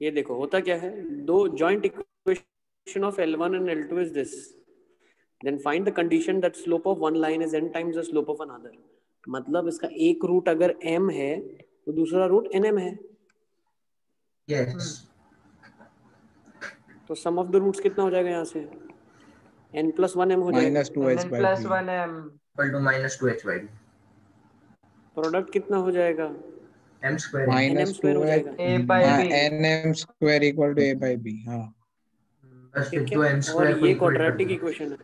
ये देखो होता क्या है, दो joint equation of L1 and L2 is this, then find the condition that slope of one line is n times the slope of another. मतलब इसका एक रूट अगर m है तो दूसरा रूट nm है. यस, तो सम ऑफ द रूट्स कितना हो जाएगा यहाँ से, n+1m हो जाएगा. -2h/b equal to -2h/b. Product कितना हो जाएगा, m स्क्वायर nm स्क्वायर हो जाएगा. a/b nm square equal to a/b. हाँ बस फिर ठीक तो है. m और स्क्वायर को ये इक्वल कर क्वाड्रेटिक दो. इक्वेशन है,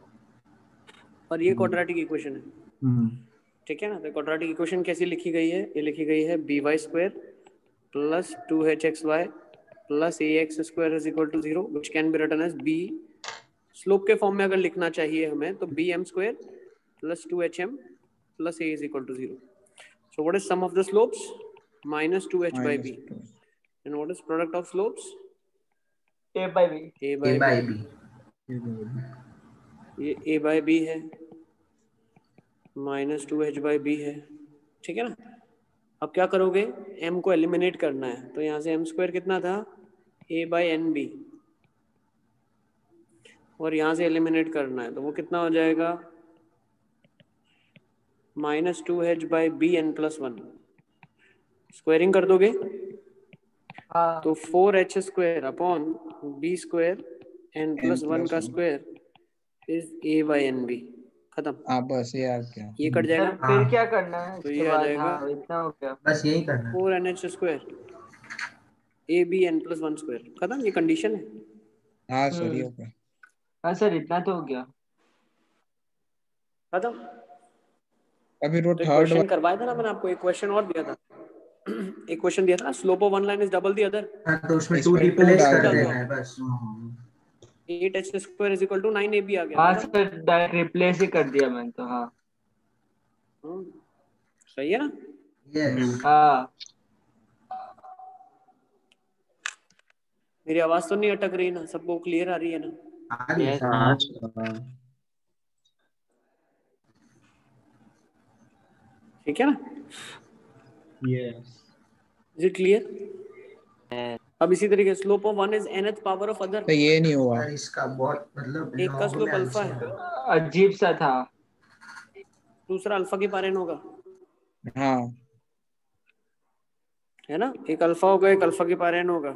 और ये क्वाड्रेटिक इक्वेशन है. ठीक है ना. तो क्वाड्रेटिक इक्वेशन कैसी लिखी गई है, ये लिखी गई है by² plus 2hxy plus ax square is equal to 0, which can be written as b. Slope के फॉर्म में अगर लिखना चाहिए हमें तो bm square plus 2hm plus a is equal to 0. So what is sum of the slopes, -2h/b. And what is product of slopes, a/b a/b. ये a/b है, -2h/b है. ठीक है ना. अब क्या करोगे, m को एलिमिनेट करना है, तो यहाँ से m स्क्वायर कितना था, a/nb, और यहाँ से एलिमिनेट करना है तो वो कितना हो जाएगा, -2h/b n+1. स्क्वायरिंग कर दोगे हाँ तो 4h square upon b square n+1 का स्क्वायर इज a/nb. खत्म. हाँ बस ये आ गया. ये कट जाएगा. सर फिर क्या करना है तो इसके ये आ बाद, जाएगा हाँ इतना हो गया. बस यही करना है. 4nh square ab n+1 square. खत्म. ये कंडीशन है. हाँ सर ये हो गया. हाँ सर इतना तो हो गया. खत्म. अभी वो तो थर्ड क्वेश्चन करवाया था ना मैंने आपको, एक क्वेश्चन और दिया था. एक क्वेश्चन दिया था ना, slope of one line is double the other. हाँ, तो उसमें 2 इसमें रिप्लेस two कर डाल देना दो. है बस. 8h square is equal to 9ab आ गया. हाँ सर डायरेक्ट रिप्लेस ही कर दिया मैंने तो. हाँ सही है ना. यस. हाँ मेरी आवाज तो नहीं अटक रही ना, सबको क्लियर आ रही है ना. आ रही है. yes. ठीक है ना. Is it clear. अब इसी तरीके slope of one is nth power of other. तो ये नहीं हुआ. यार इसका बहुत मतलब एक का log स्लोप में अल्फा आंसर है, है. अजीब सा था. दूसरा अल्फा के पार n होगा, हाँ है ना. एक अल्फा होगा, एक अल्फा के पार n होगा.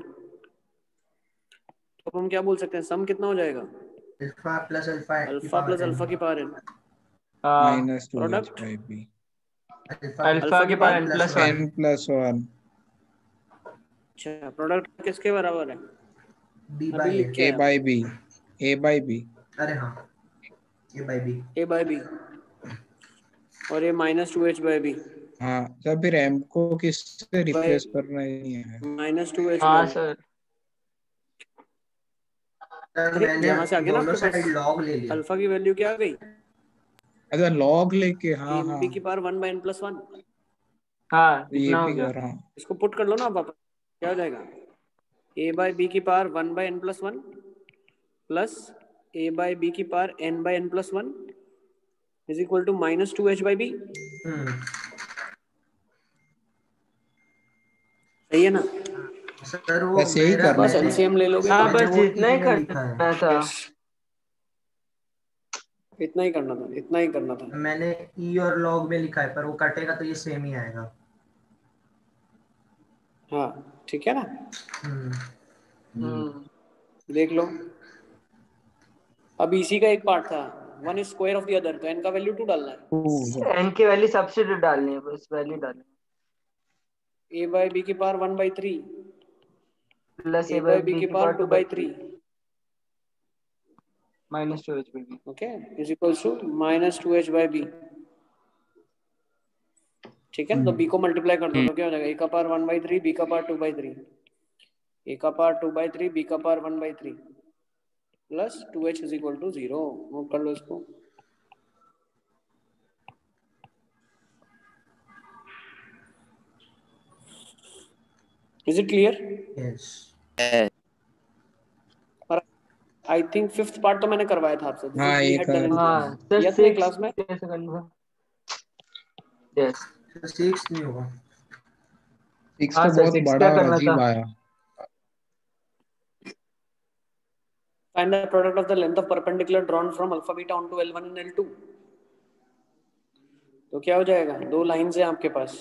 तो हम क्या बोल सकते हैं, सम कितना हो जाएगा, अल्फा प्लस अल्फा अल्फा के पार n. हाँ -2h/b अल्फा के पार n+1. n+1. अच्छा, प्रोडक्ट किसके बराबर है, b अभी बाय लिख के a/b a/b. अरे हाँ, a बाय b. a/b और ये -2h/b. हाँ तब फिर m को किससे रिप्लेस करना ही है. -2h/b. हाँ सर सर मैंने यहाँ से आगे ना दोनों आपके साइड पास log ले लिया. अल्फा की वैल्यू क्या आ गई, अच्छा log लेके. हाँ हाँ ab की पावर 1/n+1. हाँ ये इतना हो भी गया. कर रहा हूँ. इसको पुट कर लो ना वापस, क्या हो जाएगा, a/b की पावर 1/n+1 प्लस a/b की power n/n+1 is equal to -2h/b. सही है ना. सर वो बस यही मेरा करना बस है. एलसीएम ले लोगे. हाँ मैंने बस वो इतना ही इसी में लिखा है. करना था. इतना ही करना था, इतना ही करना था. मैंने e और log में लिखा है, पर वो कटेगा तो ये सेम ही आएगा. हाँ ठीक है ना. देख लो. अब इसी का एक पार्ट था, one is square of the other, तो n का वैल्यू 2 डालना है. n की वैल्यू सब्स्टिट्यूट डालनी है, बस वैल्यू डालनी है. a/b की पावर 1/3 प्लस a/b की power 2/3 -2h/b. Okay is equals to -2h/b. ठीक है. तो b को मल्टीप्लाई कर दो तो क्या हो जाएगा, a का पावर 1/3 b का पावर 2/3, a का पावर 2/3 b का power 1/3 plus 2h is equal to 0. Note कर लो इसको. Is it clear. Yes. I think fifth part तो मैंने करवाया था आपसे. हाँ ये कर. हाँ सर यस नहीं क्लास में. यस 6 नहीं होगा. 6 हाँ तो सर, बहुत 6 बड़ा क्या और करना अजीब था? आया. Find the product of the length of perpendicular drawn from alpha beta onto L1 and L2. तो क्या हो जाएगा, दो लाइंस हैं आपके पास,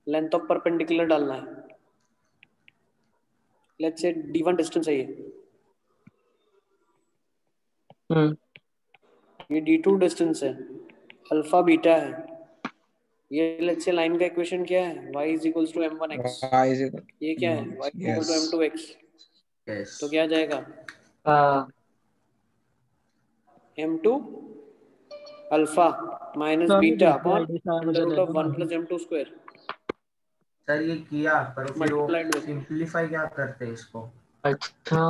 लेंथ ऑफ परपेंडिकुलर डालना है, लेट्स से d1 डिस्टेंस है ये d2 डिस्टेंस है, अल्फा बीटा है, ये लेट्स से लाइन का इक्वेशन क्या है, y is equals to m1x, ये क्या है, y is equal to m2x, तो क्या आ जाएगा, m2 alpha minus beta upon under root of 1 plus m2 square. Sir ये किया पर फिर वो सिंपलीफाई क्या करते हैं इसको? अच्छा,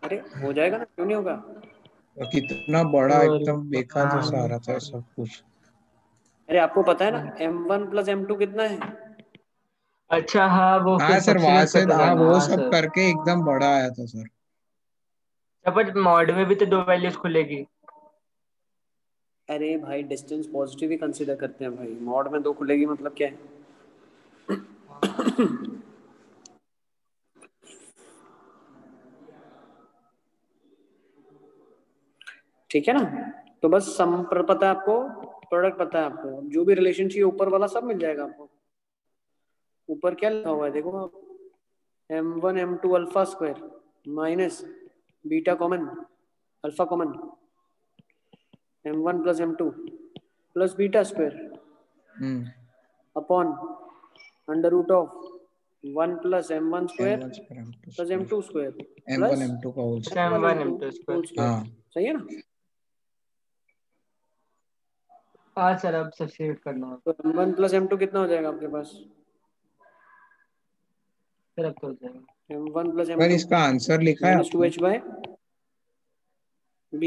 अरे हो जाएगा ना, क्यों नहीं होगा। तो कितना बड़ा एकदम बेकार जैसा आ रहा था सब कुछ। अरे आपको पता है ना m1 प्लस m2 कितना है। अच्छा हाँ वो हाँ सर, वहां से वो सब सर। करके एकदम बड़ा आया था सर। पर मॉड में भी तो दो वैल्यूज खुलेगी। अरे भाई डिस्टेंस पॉजिटिव ही कंसीडर करते हैं भाई, मॉड में दो खुलेगी मतलब क्या है। ठीक है ना, तो बस सम पता है आपको, प्रोडक्ट पता है आपको, जो भी रिलेशन चाहिए ऊपर वाला सब मिल जाएगा आपको। ऊपर क्या लिखा हुआ है देखो आप, m1 m2 alpha square minus beta common alpha common m1 plus m2 plus beta square upon under root of 1 plus m1 square plus m2 square plus m1 m2 का होल स्क्वायर। सही है ना। हाँ सर, अब substitute करना है। तो m1 plus m2 कितना हो जाएगा आपके पास, सर अब तो हो जाएगा m1 प्लस पर m2 इसका आंसर लिखा है minus 2h by b,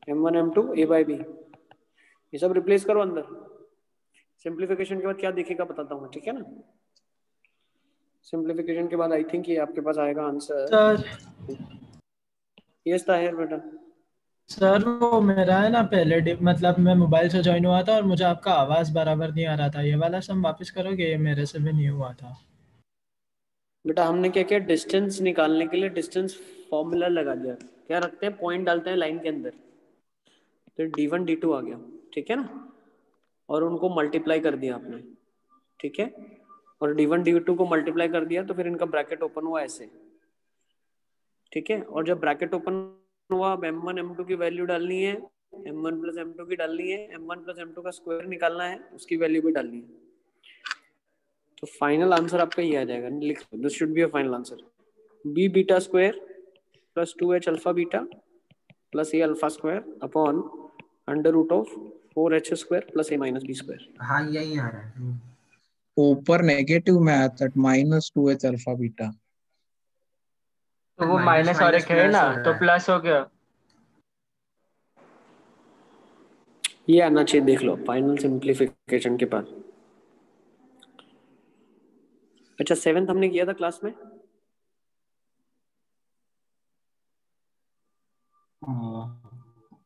m1 m2 a by b, ये सब रिप्लेस करो अंदर। सिंप्लीफिकेशन के बाद क्या दिखेगा बताता हूँ, ठीक है ना। सिंप्लीफिकेशन के बाद आई थिंक ये आपके पास आएगा आंसर। सर यस ताहिर बेटा। सर वो मेरा है ना पहले मतलब मैं मोबाइल से ज्वाइन हुआ था और मुझे आपका आवाज़ बराबर नहीं आ रहा था, ये वाला सम वापस करोगे, ये मेरे से भी नहीं हुआ था। बेटा हमने क्या किया, डिस्टेंस निकालने के लिए डिस्टेंस फॉर्मूला लगा दिया, क्या रखते हैं, पॉइंट डालते हैं लाइन के अंदर, तो d1 d2 आ गया, ठीक है ना, और उनको मल्टीप्लाई कर दिया आपने, ठीक है, और d1 d2 को मल्टीप्लाई कर दिया तो फिर इनका ब्रैकेट ओपन हुआ ऐसे, ठीक है, और जब ब्रैकेट ओपन हुआ अब m1 m2 की वैल्यू डालनी है, m1 प्लस m2 की डालनी है, m1 प्लस m2 का स्क्वायर निकालना है, उसकी वैल्यू भी डालनी है, तो फाइनल आंसर आपका ये आ जाएगा, लिख लो, this should be a final answer, b beta square plus 2h alpha beta plus a alpha square upon under root of 4h square plus a minus b square. हाँ यही आ रहा है। ऊपर नेगेटिव में आया था -2h अल्फा बीटा, तो वो माइनस और एक है ना, तो प्लस हो गया। ये आना चाहिए, देख लो फाइनल सिंप्लीफिकेशन के बाद। अच्छा 7th हमने किया था क्लास में।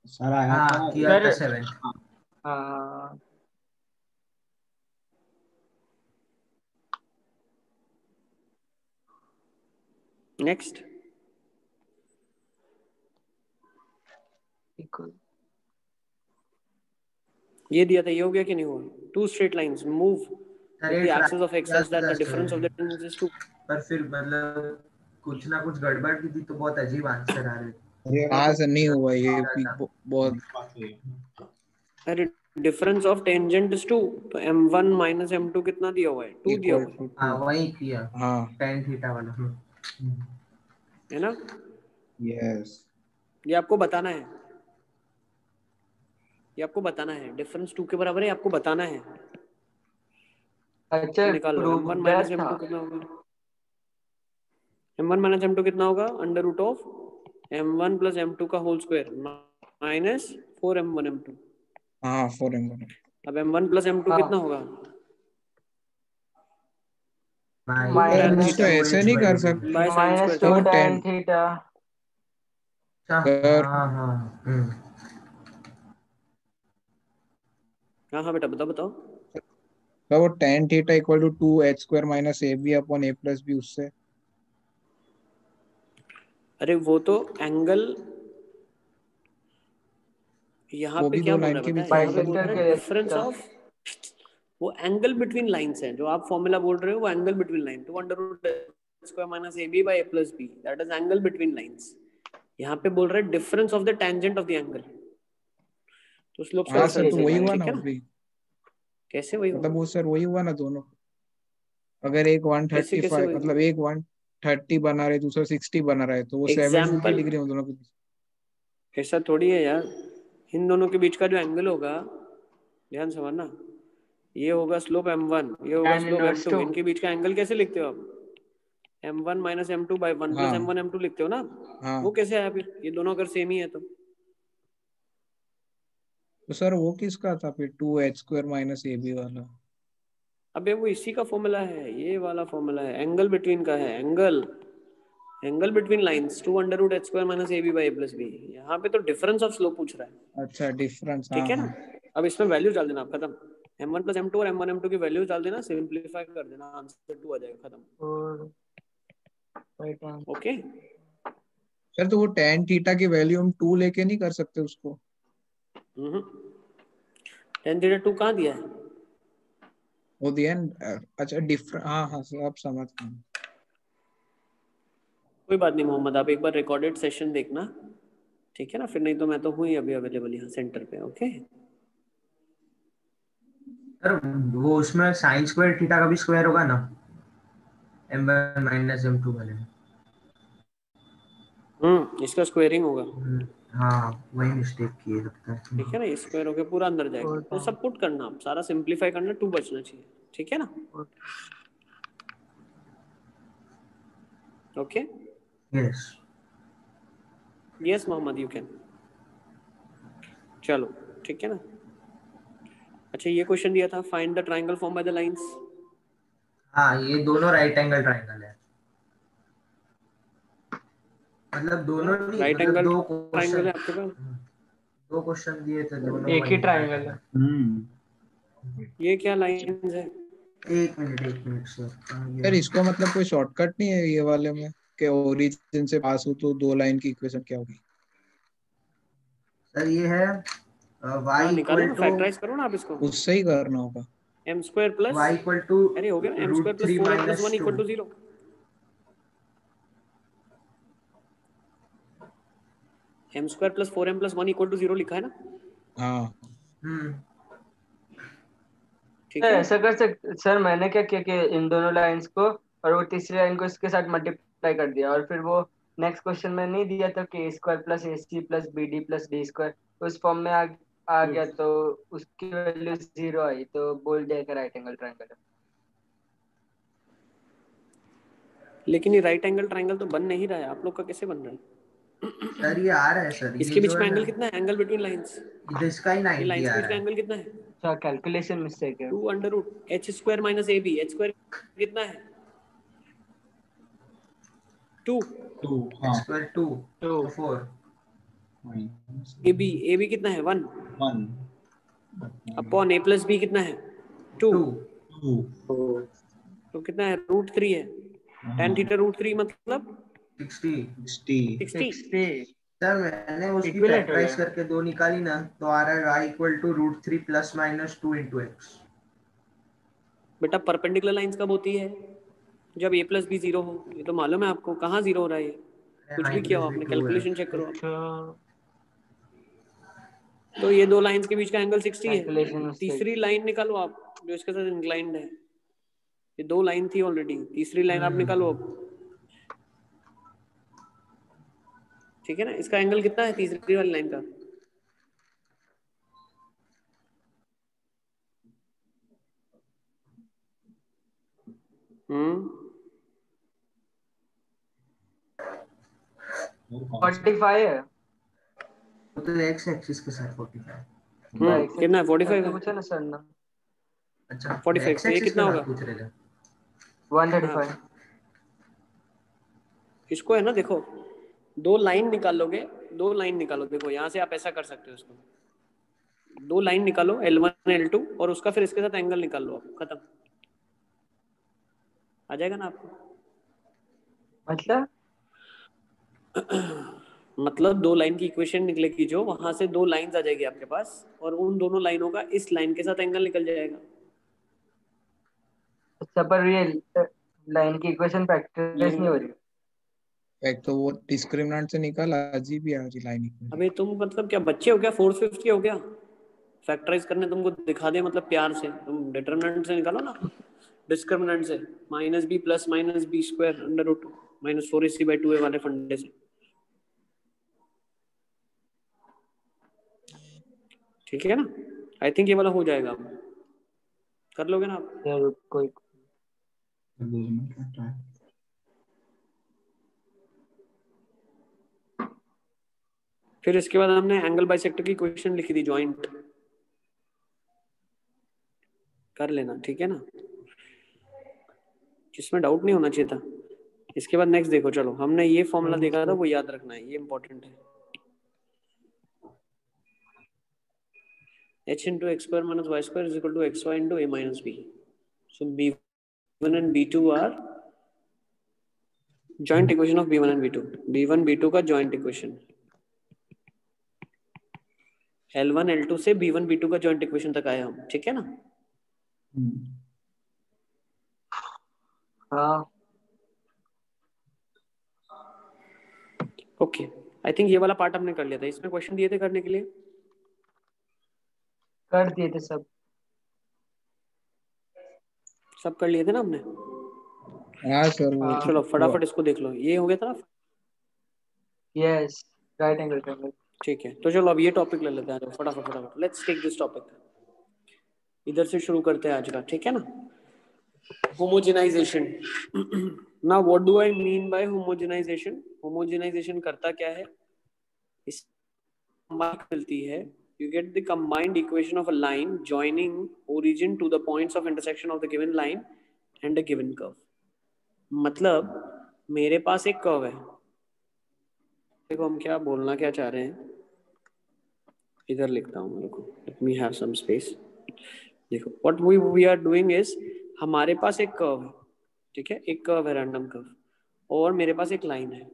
सर आया था किया था 7th। हाँ नेक्स्ट ये दिया था, ये हो गया कि नहीं हुआ, two straight lines move with the axis of x such that the difference of the distance is 2। पर फिर मतलब कुछ ना कुछ गड़बड़ की थी तो बहुत अजीब आंसर आ रहे थे। ये आज नहीं हुआ, ये बहुत। अरे डिफरेंस ऑफ टेंजेंट इज 2, तो m1 माइनस m2 कितना दिया हुआ है, 2 दिया हुआ है। हाँ वही किया, हाँ tan थीटा वाला है ना। यस, ये आपको बताना है, ये आपको बताना है, डिफरेंस 2 के बराबर है, आपको बताना है। अच्छा निकाल लो, m1 माइनस m2 कितना होगा, m1 माइनस m2 कितना होगा, under root of m1 plus m2 का whole square minus 4m1 m2। हाँ 4m1। अब m1 प्लस m2 कितना होगा, तो ऐसे नहीं कर सकते, by sine minus square 2 tan theta. हाँ हाँ बेटा बताओ बताओ। तो वो tan theta equal to 2h square minus ab upon a plus b, उससे अरे वो तो एंगल यहाँ वो पे भी क्या दो बोल लाइन रहा के है बीच बता, का यहाँ पे बोल बाइसेक्टर रहा है के डिफरेंस ऑफ, वो एंगल बिटवीन लाइंस है जो आप फॉर्मूला बोल रहे हो, वो angle between line 2 under root square minus A B by A plus B, that is angle between lines. यहाँ पे बोल रहा है difference of the tangent of the angle, तो स्लोप हाँ कैंसिल सर, हो तो वही जाएगा, हुआ ना ठीक है वो ना? भी, कैसे वही मतलब होगा? वो सर वही हुआ ना दोनों। अगर एक कैसे कैसे 135 वही मतलब होगा? एक 130 बना रहे, दूसरा 60 बना रहा है, तो वो 720 एग्जाम्पल, डिग्री उन दोनों के बीच। ऐसा थोड़ी है यार, इन दोनों के बीच का जो एंगल होगा, ध्यान से समझना, ये होगा स्लोप m1, ये होगा tan स्लोप inverse m2, 2। इनके बीच का एंगल कैसे लिखते हो आप? m1 minus m2 by 1 plus हाँ m1 m2 लिखते हो ना? वो हाँ। कैसे आया फिर? ये दोनों अगर सेम ही है तो तो सर वो किसका था फिर 2h² माइनस ए बी वाला? अबे वो इसी का फॉर्मूला है, ये वाला फॉर्मूला है, एंगल बिटवीन का है, angle, angle between lines 2 under root h square minus A B by A plus B. यहाँ पे तो डिफरेंस ऑफ स्लोप पूछ रहा है, अच्छा डिफरेंस, हाँ ठीक है ना? हाँ। अब इसमें वैल्यू डाल देना, आप खत्म, m1 प्लस m2 और m1 m2 की वैल्यू डाल देना, सिंप्लीफाई कर देना, आंसर 2 आ जाएगा, खत्म। और ओके, सर तो वो tan थीटा की वैल्यू हम 2 लेके नहीं कर सकते उसको? टेन थीटा 2 कहाँ दिया है? वो दिया है अच्छा डिफरेंट, हाँ हाँ सर, अब समझ गए। कोई बात नहीं मोहम्मद, आप एक बार रिकॉर्डेड सेशन देखना, ठीक है ना? फिर नहीं तो मैं तो हूँ ही अभी अवेलेबल यहाँ सेंटर पे, ओके? सर वो उसमें साइन स्क्वायर थीटा का भी स्क्वायर होगा ना, m1 माइनस m2 वाले में? इसका स्क्वायरिंग होगा, हाँ वही मिस्टेक किए लगता है। ठीक है ना? ये स्क्वायर होके पूरा अंदर जाएगा, तो सब पुट करना, आप सारा सिंप्लीफाई करना, 2 बचना चाहिए, ठीक है ना? Okay, yes. Yes Mohammed, you can. चलो, ठीक है ना? अच्छा, ये क्वेश्चन दिया था, find the triangle form by the lines. हाँ ये दोनों राइट एंगल ट्राइंगल है, मतलब दोनों नहीं, राइट मतलब एंगल दो ट्राइंगल क्वेश्चन, है आपके पास? दो क्वेश्चन दिए थे, दोनों एक ही ट्राइंगल है। ये क्या लाइंस है? एक मिनट सर, सर इसको मतलब कोई शॉर्टकट नहीं है ये वाले में कि ओरिजिन से पास हो तो 2 लाइन की इक्वेशन क्या होगी? सर ये है y हाँ निकालो इक्वल ना, टू फैक्टराइज करो ना आप इसको, उससे ही करना होगा। M square plus, y equal to अरे हो गया ना, M square root plus 4m plus 1 3 equal -2। To 0। M square plus 4m plus 1 equal to 0 लिखा है ना? हाँ ठीक सर है, ऐसा कर सकते सर, मैंने क्या किया कि इन दोनों लाइंस को और वो तीसरी लाइन को इसके साथ मल्टीप्लाई कर दिया, और फिर वो नेक्स्ट क्वेश्चन में नहीं दिया था कि A square plus A C plus B D plus D square उस फॉर्म में आ गया, तो उसकी वैल्यू 0 आई, तो बोल दिया कि राइट एंगल ट्राइंगल है। लेकिन ये राइट एंगल ट्राइंगल तो बन नहीं रहा है, आप लोग का कैसे बन रहा है? सर ये आ रहा है सर, ये इसके बीच जो में है ना, एंगल कितना है? एंगल बिटवीन लाइंस, इधर इसका ही ये 90 लाइंस के आ बीच रहा का है। एंगल कितना है? अच्छा, कैलकुलेशन मिस्टेक है। 2 under root H square minus A B, H square कितना है? 2, x स्क्वायर 2 तो तो 4। ए बी कितना है? 1 अपॉन ए प्लस बी कितना है? 2, 2 तो कितना है? रूट 3 है, टेन थीटा रूट 3 मतलब 60। 60। 60 सर मैंने उसकी इक्विलेट हो फैक्टराइज गया। करके दो निकाली ना, तो आ रहा है y equal to root 3 plus minus 2 into X. बेटा परपेंडिकुलर लाइंस कब होती है? जब a प्लस बी 0 हो, ये तो मालूम है आपको। कहाँ 0 हो रहा है ये? कुछ भी किया हो आपने, कैलकुलेशन चेक करो आप। अच्छा, तो ये दो लाइंस के बीच का एंगल 60 है। Calculation mistake. तीसरी लाइन निकालो आप जो इसके साथ इंक्लाइंड है, ये 2 लाइन थी ऑलरेडी, तीसरी लाइन आप निकालो अब, ठीक है ना? इसका एंगल कितना है तीसरी वाली लाइन का? हम्म 45 है। तो एक्स एक्सिस के साथ 45। कितना है? 45 है। पूछा ना सर ना। अच्छा 45, एक्स तो ये एक्सिस कितना के होगा? साथ पूछ रहे थे। 135। इसको है ना, देखो, 2 लाइन निकाल लोगे, 2 लाइन निकालो, देखो यहाँ से आप ऐसा कर सकते हो इसको, 2 लाइन निकालो L1 L2 और उसका फिर इसके साथ एंगल निकाल लो आप, खत्म, आ जाएगा ना आपको? मतलब मतलब दो लाइन की इक्वेशन निकलेगी जो, वहां से दो लाइंस आ जाएगी आपके पास, और उन दोनों लाइनों का इस लाइन के साथ एंगल निकल जाएगा। अच्छा, पर ये लाइन की इक्वेशन प्रैक्टिस नहीं हो रही। एक तो वो डिस्क्रिमिनेंट से निकल, अजीब ही आ रही लाइन इक्वेशन। अबे तुम मतलब क्या बच्चे हो क्या, 4th 5th के हो क्या? फैक्टराइज करने तुमको दिखा दे मतलब प्यार से, तुम डिटरमिनेंट से निकालो ना, डिस्क्रिमिनेंट से, minus B plus minus B square under root minus 4ac/2a वाले फंडे से। ठीक है ना? आई थिंक ये वाला हो जाएगा, कर लोगे ना आप? यार कोई फिर इसके बाद हमने एंगल बाइसेक्टर की इक्वेशन लिखी थी, जॉइंट कर लेना, ठीक है ना? जिसमें डाउट नहीं होना चाहिए था। इसके बाद नेक्स्ट देखो, चलो हमने ये फॉर्मूला देखा था, वो याद रखना है, ये इंपॉर्टेंट है। h into x square minus y square is equal to xy into a minus b. So b1 and b2 are joint equation of b1 and b2. b1 b2 का joint equation, L1 L2 से b1 b2 का joint equation तक आए हम, ठीक है ना? हाँ ओके, आई थिंक ये वाला पार्ट हमने कर लिया था। इसमें क्वेश्चन दिए थे करने के लिए, कर दिए थे सब कर लिए थे ना हमने? हाँ सर वो चलो फटाफट इसको देख लो, ये हो गया था ना? Yes, right angle triangle. ठीक है, तो चलो अब ये टॉपिक ले लेते हैं, फटाफट लेट्स टेक दिस टॉपिक। इधर से शुरू करते हैं आज का, ठीक है ना? Homogenization. Now what do I mean by homogenization? Homogenization करता क्या है? इस मिलती है, you get the combined equation of a line joining origin to the points of intersection of the given line and a given curve. मतलब मेरे पास एक curve है, देखो हम क्या बोलना क्या चाह रहे हैं, इधर लिखता हूँ मेरे को, let me have some space। देखो what we are doing is, हमारे पास एक कर्व है, ठीक है, एक कर्व है, रैंडम कर्व, और मेरे पास एक लाइन है,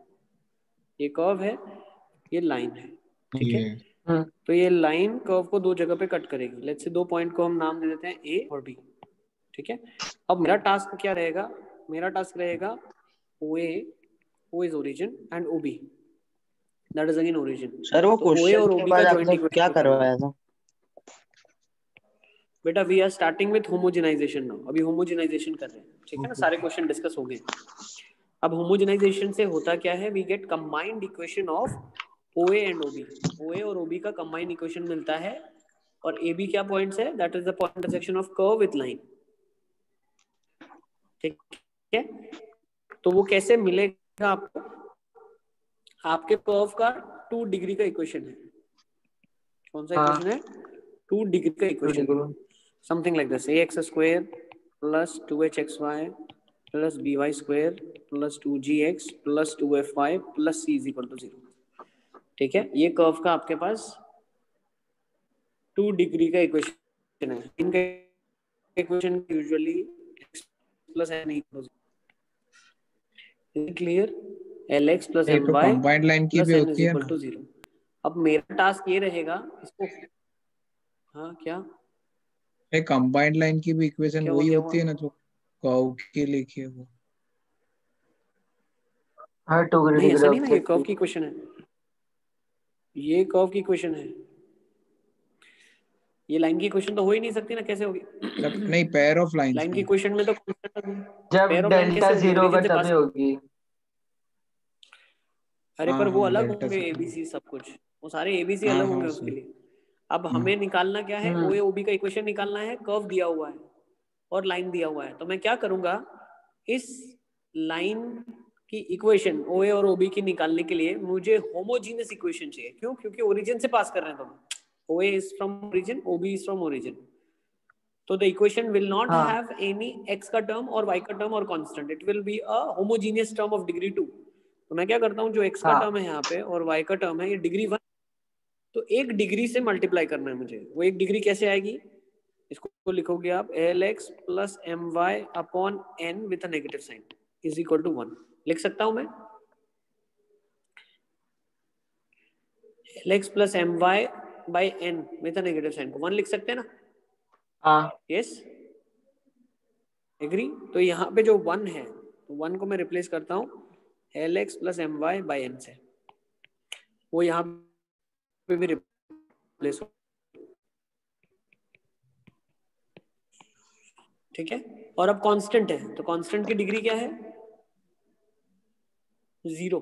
ये कर्व है, ये लाइन है, ठीक है? तो ये लाइन कर्व को दो जगह पे कट करेगी। लेट्स से दो पॉइंट को हम नाम दे देते हैं ए और बी, ठीक है? अब मेरा टास्क क्या रहेगा? मेरा टास्क रहेगा O is origin and O B that is again origin. Sir वो तो OA क्वेश्चन और के OB बाद का आपने जॉइंट क्या इक्वेशन करवाया था? बेटा we are starting with homogenization now, अभी होमोजेनाइजेशन कर रहे हैं, ठीक है ना? सारे क्वेश्चन डिस्कस हो गए। अब होमोजेनाइजेशन से होता क्या है? We get combined equation of OA and OB। OA और OB का कंबाइंड इक्वेशन मिलता है, और AB क्या पॉइंट्स है? That is the point intersection of curve with line, ठीक है? तो वो कैसे मिलेगा आपको? आपके कर्व का 2 डिग्री का इक्वेशन है। कौन सा इक्वेशन है? 2 डिग्री का equation, something like this, ax square plus 2hxy plus by square plus 2gx plus 2fy plus c is equal to 0, ठीक है? ये कर्व का आपके पास 2 डिग्री का इक्वेशन है। इनका equation usually x plus n equals, clear? lx plus my combined line की plus भी n होती इज है इक्वल ना? टू 0। अब मेरा टास्क ये रहेगा इसको, हाँ क्या एक कंबाइंड लाइन की भी इक्वेशन क्या वही हुआ? होती है ना जो कर्व की लिखी है वो? हाँ, 2 नहीं डिग्री ऐसा नहीं ना, ये ऑब्जेक्ट कर्व की इक्वेशन है, ये कर्व की इक्वेशन है, ये लाइन की इक्वेशन तो हो ही नहीं सकती ना, कैसे होगी? नहीं, पेयर ऑफ लाइंस लाइन की की। इक्वेशन में तो जब पेयर ऑफ लाइन डेल्टा कैसे होगी? 0 होगा ओरिजिन से पास, तभी होगी। अरे हाँ पर वो हाँ, अलग डेल्टा होंगे, से। एबीसी सब कुछ, वो सारे एबीसी हाँ अलग हाँ होंगे उसके सर। लिए। अब हमें निकालना क्या है? ओए ओबी का इक्वेशन निकालना है, कर्व दिया हुआ है और लाइन दिया हुआ है। तो मैं क्या करूंगा, इस लाइन की इक्वेशन ओए और ओबी की निकालने के लिए मुझे होमोजीनियस इक्वेशन चाहिए। क्यों? क्योंकि ओरिजिन से पास कर रहे हैं तुम, OA is from origin, OB is from origin. तो the equation will not have any x का टर्म और y का टर्म और constant, it will be a homogeneous term of degree 2। तो मैं क्या करता हूँ, जो x का टर्म है यहाँ पे और y का टर्म है, ये डिग्री 1, तो एक डिग्री से मल्टीप्लाई करना है मुझे। वो एक डिग्री कैसे आएगी? इसको लिखोगे आप lx plus my upon n with a negative sign is equal to 1। लिख सकता हूं मैं? lx plus my by n with negative sign को 1 लिख सकते हैं ना? हाँ यस, एग्री। तो यहाँ पे जो 1 है तो 1 को मैं रिप्लेस करता हूँ lx plus my by n से, वो यहाँ पे भी रिप्लेस हो, ठीक है। और अब कांस्टेंट है तो कांस्टेंट की डिग्री क्या है? 0।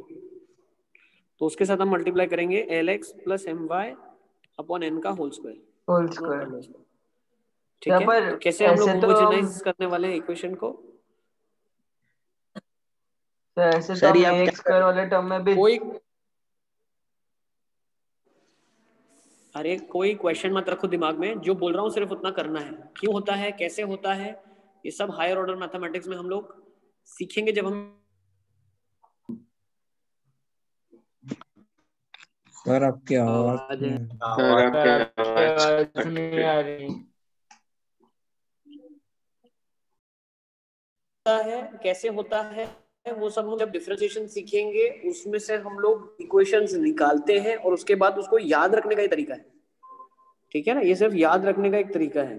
तो उसके साथ हम मल्टीप्लाई करेंगे lx plus my upon n का होल स्क्वायर। होल नोट कर स्क्वायर। लो इसको, ठीक यहाँ है। पर तो कैसे हम लोग ऐसे तो होमोजेनाइज करने वाले हैं इक्वेशन को? तो ऐसे तो सर हम ये आप ए क्या कर स्क्वायर वाले टर्म में भी कोई क्वेश्चन मत रखो दिमाग में, जो बोल रहा हूँ सिर्फ उतना करना है। क्यों होता है, कैसे होता है, ये सब हायर ऑर्डर मैथमेटिक्स में हम लोग सीखेंगे जब हम। सर आपकी आवाज आवाज नहीं आ रही। आवाज आवाज नहीं आ रही। है कैसे होता है वो सब हम जब डिफरेंशिएशन सीखेंगे उसमें से हम लोग इक्वेशंस निकालते हैं और उसके बाद उसको याद रखने का ही तरीका है, ठीक है ना। ये सिर्फ याद रखने का एक तरीका है।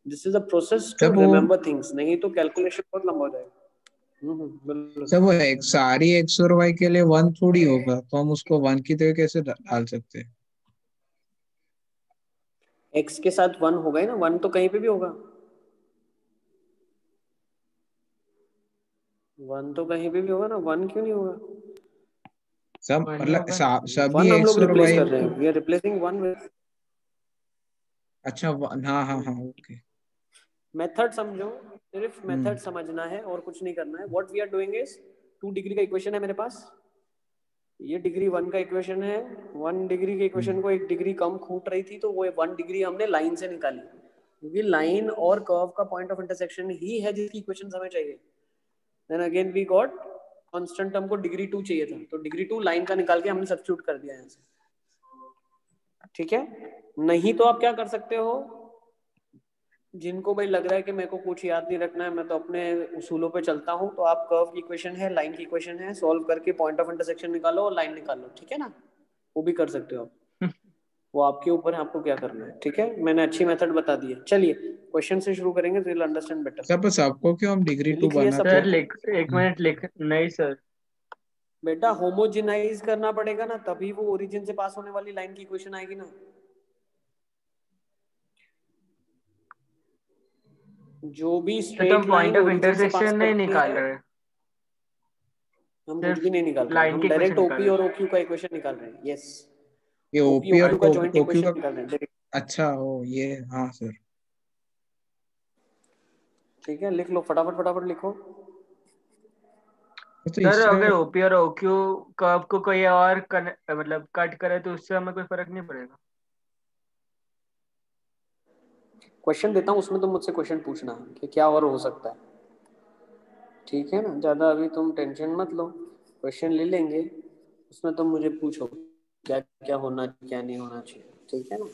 This is a process to जब वो रिमेम्बर थिंग्स, नहीं तो कैलकुलेशन बहुत लंबा हो जाएगा। जब वो सारी एक्स और वाई के लिए 1 थोड़ी होगा, तो हम उसको 1 की जगह कैसे डाल सकते हैं? एक्स के साथ 1 होगा ही ना, 1 तो कहीं पे भी होगा, 1 तो कहीं पे भी होगा ना, 1 क्यों नहीं होगा? सब वही मतलब होगा। सभी 1 हम एक्स लोग और रिप्लेस वाई। कर रहे हैं, वी आर रिप्लेसिंग 1 विद। अच्छा हाँ हाँ हाँ ओके। मेथड समझो, सिर्फ मेथड समझना है और कुछ नहीं करना है। What we are doing is 2 degree का इक्वेशन है मेरे पास, ये डिग्री 1 का इक्वेशन है। 1 डिग्री के इक्वेशन को 1 डिग्री कम खूट रही थी तो वो 1 डिग्री हमने लाइन से निकाली, क्योंकि लाइन और कर्व का पॉइंट ऑफ इंटरसेक्शन ही है जिसकी इक्वेशन हमें चाहिए। Then again we got constant, हमको डिग्री 2 चाहिए था तो डिग्री 2 लाइन का निकाल के हमने सब्स्टिट्यूट कर दिया यहाँ से, ठीक है। नहीं तो आप क्या कर सकते हो, जिनको भाई लग रहा है कि मेरे को कुछ याद नहीं रखना है, मैं तो अपने उसूलों पे चलता हूँ, तो आप कर्व की इक्वेशन है, लाइन की इक्वेशन है, सॉल्व करके पॉइंट ऑफ इंटरसेक्शन निकालो और लाइन निकाल लो, ठीक है ना। वो भी कर सकते हो आप, वो आपके ऊपर है आपको क्या करना है, ठीक है। मैंने अच्छी मेथड बता दी है। चलिए क्वेश्चन से शुरू करेंगे तो यू विल अंडरस्टैंड बेटर। सब सबको क्यों हम डिग्री 2 लिख लिया बनाते सर सबने? हैं? लिख, एक मिनट लिख, नहीं सर। बेटा होमोजेनाइज करना पड़ेगा ना, तभी वो ओरिजिन से पास होने वाली लाइन की इक्वेशन आएगी ना। जो भी तो हम straight point line of origin से पास इंटरसेक्शन नहीं करती निकाल है, रहे, हम कुछ सिर्फ भी नहीं निकाल रहे हैं, लाइन हम की इक्वेशन डायरेक्ट निकाल ओपी रहे और ओक्यू का इक्वेशन निकाल रहे हैं। यस, ये ओपी ओपी और ओक्यू का जॉइंट ओक्यू इक्वेशन का। निकाल रहे हैं डायरेक्ट, अच्छा ओ ये हाँ सर। ठीक है। लिख लो फटाफट फटाफट लिखो। तो सर इससे अगर ओपी और ओक्यू कर्व को कोई और मतलब कट करे तो उससे हमें कोई फर्क नहीं पड़ेगा। क्वेश्चन देता हूँ उसमें तुम मुझसे क्वेश्चन पूछना कि क्या और हो सकता है, ठीक है ना। ज्यादा अभी तुम टेंशन मत लो, क्वेश्चन ले लेंगे, उसमें तुम मुझे पूछो क्या क्या होना क्या नहीं होना चाहिए, ठीक है ना।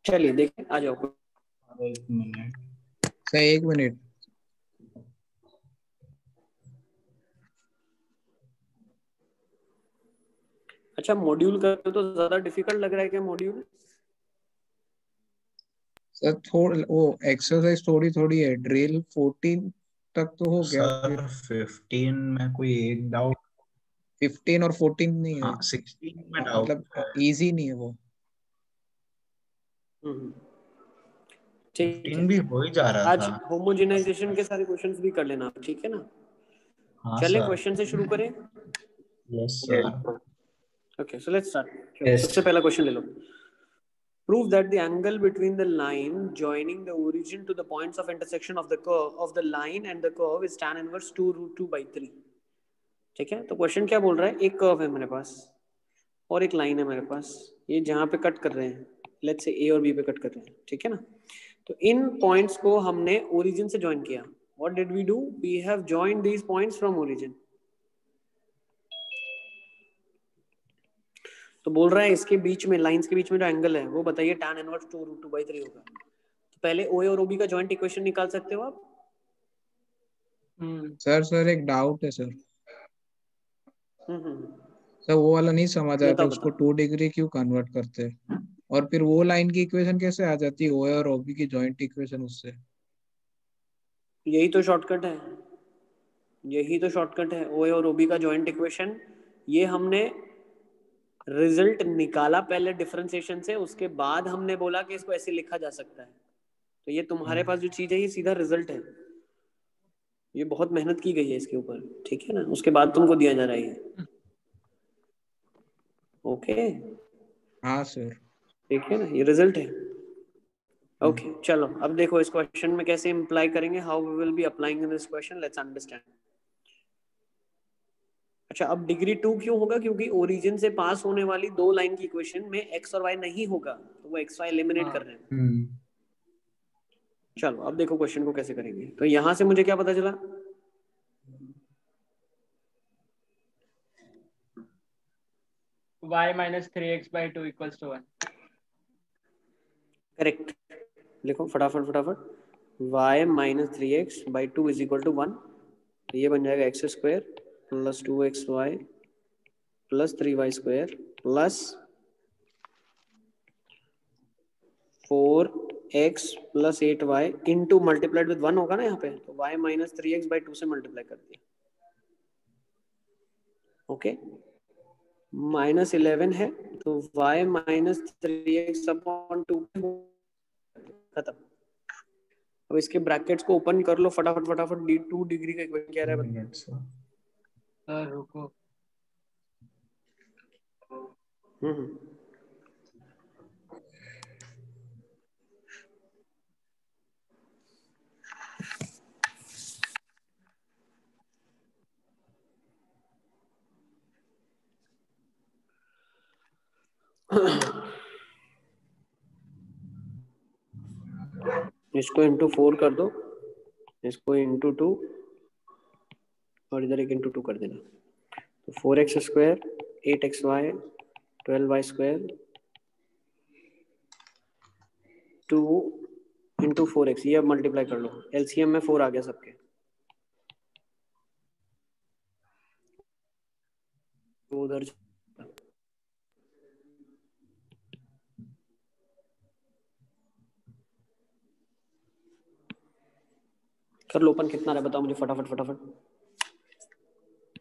चलिए देखें, आ जाओ। एक मिनट सर, एक मिनट। अच्छा मॉड्यूल करते हो तो ज्यादा डिफिकल्ट लग रहा है क्या मॉड्यूल? सर थोड़ा वो एक्सरसाइज थोड़ी थोड़ी है, ड्रिल 14 तक तो हो गया, फिर सर 15 में कोई एक डाउट। 15 और 14 नहीं है। हाँ 16 में हाँ, डाउट मतलब है। इजी नहीं है वो। ठीक 15 है, भी हो ही जा रहा आज था। होमोजेनाइजेशन के सारे क्वेश्चंस भी कर लेना, ठीक है ना। हाँ चले सर। क्वेश्चन से शुरू करें। Yes sir. Okay so let's start. Yes. सबसे पहला क्वेश्चन ले लो। Prove that the angle between the line joining the origin to the points of intersection of the curve of the line and the curve is tan inverse 2 root 2 by 3। ठीक है, तो question क्या बोल रहा है, एक curve है मेरे पास और एक लाइन है मेरे पास, ये जहां पे कट कर रहे हैं, लेट्स से ए और बी पे कट कर रहे हैं, ठीक है ना। तो इन पॉइंट्स को हमने ओरिजिन से ज्वाइन किया। What did we do, we have joined these points from origin. तो बोल रहा है इसके बीच में, लाइंस के बीच में जो एंगल है वो बताइए tan इनवर्स 2 रूट 2 बाई 3 होगा। तो पहले ओ और ओबी का जॉइंट इक्वेशन निकाल सकते हो आप। सर एक डाउट है सर। हम्म। सर वो वाला नहीं समझ आया था, बताओ उसको बताओ। 2 डिग्री क्यों कन्वर्ट करते हैं, और फिर वो लाइन की इक्वेशन कैसे आ जाती है, ओ और ओबी की जॉइंट इक्वेशन उससे। यही तो शॉर्टकट है, यही तो शॉर्टकट है, ओ और ओबी का जॉइंट इक्वेशन। ये हमने रिजल्ट निकाला पहले डिफरेंशिएशन से, उसके बाद हमने बोला कि इसको ऐसे लिखा जा सकता है। तो ये तुम्हारे पास जो चीज है ये सीधा रिजल्ट है, ये बहुत मेहनत की गई है इसके ऊपर, ठीक है ना, उसके बाद तुमको दिया जा रहा है ये। ओके हाँ सर। ठीक है ना, ये रिजल्ट है। ओके चलो अब देखो इस क्वेश्चन में कैसे इम्प्लाई करेंगे, how we will be applying in this question, let's understand. अच्छा, अब डिग्री 2 क्यों होगा, क्योंकि ओरिजिन से पास होने वाली दो लाइन की इक्वेशन में एक्स और वाई नहीं होगा, तो वो एक्स वाई एलिमिनेट कर रहे हैं। चलो अब देखो क्वेश्चन को कैसे करेंगे। तो यहां से मुझे क्या पता चला, y minus 3x by 2 equals to 1। Correct, लिखो फटाफट फटाफट। y minus 3x by 2 is equal to 1। तो ये बन जाएगा X square plus 2xy plus 3y square plus 4x plus 8y into multiplied with 1 होगा ना यहाँ पे, तो y माइनस 3x बाई 2 से मल्टीप्लाई कर दिया। ओके, माइनस 11 है तो y माइनस 3x अपॉन 2 खत्म। अब इसके ब्रैकेट्स को ओपन कर लो फटाफट फटाफट। 2 डिग्री का इक्वेशन क्या रहा है, सर रुको। हम्म। इसको इंटू 4 कर दो, इसको इंटू 2 और इधर एक इंटू 2 कर देना। तो 4x square 8xy 12y square 2 into 4x, ये अब मल्टीप्लाई कर लो, एलसीएम में 4 आ गया सबके। उधर कर लो ओपन, कितना रहा है बताओ मुझे फटाफट फटाफट।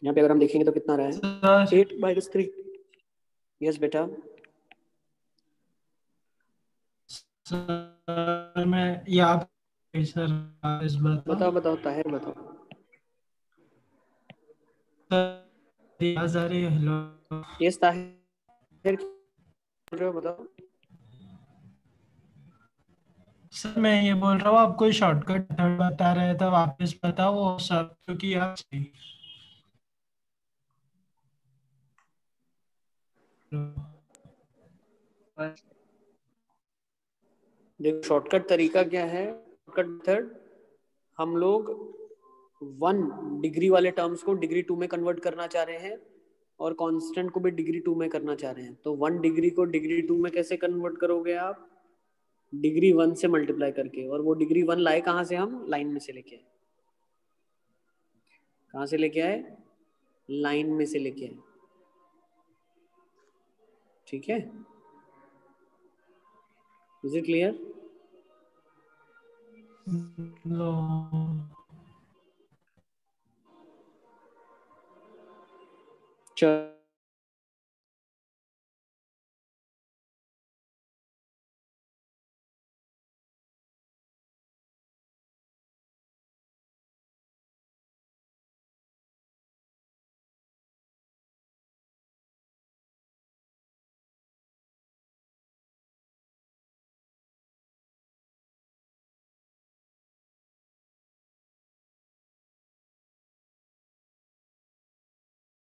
यहाँ पे अगर हम देखेंगे तो कितना रहा है, 8 माइनस 3। यस बेटा। सर मैं याद सर इस बताओ बताओ ताहिर बताओ। हेलो यस ताहिर बोल रहे हो, बताओ। सर मैं ये बोल रहा हूँ, आप कोई शॉर्टकट मेथड बता रहे थे, वापस बताओ वो सब, क्योंकि आप सही। देखो शॉर्टकट तरीका क्या है, शॉर्टकट मेथड, हम लोग 1 डिग्री वाले टर्म्स को डिग्री 2 में कन्वर्ट करना चाह रहे हैं और कांस्टेंट को भी डिग्री 2 में करना चाह रहे हैं। तो 1 डिग्री को डिग्री 2 में कैसे कन्वर्ट करोगे आप, डिग्री 1 से मल्टीप्लाई करके। और वो डिग्री 1 लाए कहाँ से, हम लाइन में से लेके आए। कहाँ से लेके आए, लाइन में से लेके आए, ठीक है। Is it clear? चलो